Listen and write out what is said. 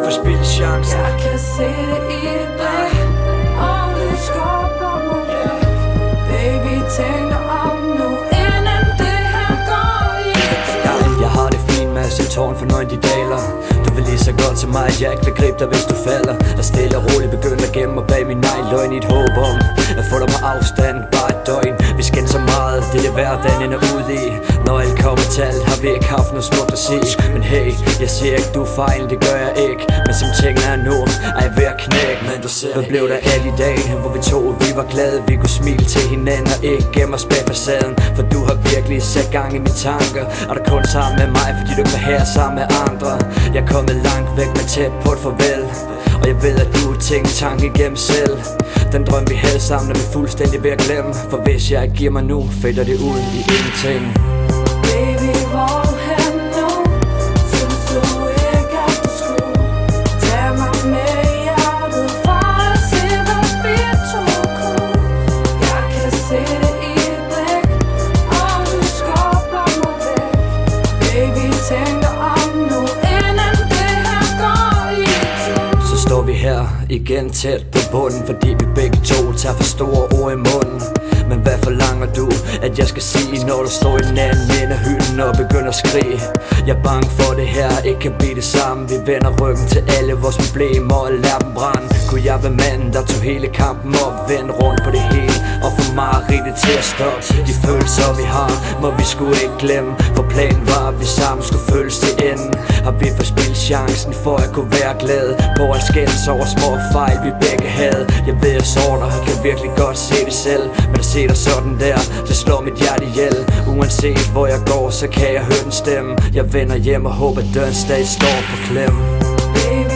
forspildt chancen. Jeg kan se det i dit blik, og du skubber mig væk. Baby, tænk dig om nu, inden det her går i stå. Jeg har det fint med at se tårn for når de daler. Du vil lige så godt som mig, at jeg ikke vil gribe dig, hvis du falder. Og stille og roligt begynder at gemme mig bag min egen løgn i et håb om at få dig med afstand, bare et døgn. Vi skændes så meget, det er hverdagen ender ud i. Når alt kommer til alt, har vi ikke haft noget smukt at se. Men hey, jeg siger ikke, du er fejl, det gør jeg ikke. Men som tingene er nu, er jeg ved at knække. Men du ser, hvad blev der af i dag, hvor vi var glade. Vi kunne smile til hinanden og ikke gemme os bag facaden. For du har virkelig sat gang i mine tanker. Og der kun sammen med mig, fordi du ikke var her sammen med andre. Jeg er kommet langt væk, men tæt på et farvel. Og jeg ved, at du tænker tanke igennem selv. Den drøm vi havde sammen, er vi fuldstændig ved at glemme. For hvis jeg ikke giver mig nu, fælder det ud i ingenting. Baby, hvor er du hen nu? Synes du ikke, at du skulle tage mig med i hjertet for at se, hvad vi to kunne? Jeg kan se det i dit blik, og du skubber mig væk. Baby, tænk dig om nu, inden det her går i stå. Så står vi her igen tæt på bunden, fordi vi begge to tager for store ord i munden. Men hvad forlanger du, at jeg skal sige, når du står i den anden ende af hylden og begynder at skrige? Jeg er bange for det her ikke kan blive det samme. Vi vender ryggen til alle vores problemer og lader dem brænde. Kunne jeg være manden, der tog hele kampen op, vende rundt på det hele og få mareridtet til at stoppe? De følelser vi har, må vi sgu ikke glemme. For planen var, at vi sammen skulle føles til enden. Har vi forspildt chancen for at kunne være glade på at skændes over små fejl vi begge havde. Jeg ved jeg sår dig, kan virkelig godt se det selv. Men at se dig sådan der, det slår mit hjerte ihjel. Uanset hvor jeg går, så kan jeg høre en stemme. Jeg vender hjem og håber at døren stadig står på klem. Baby,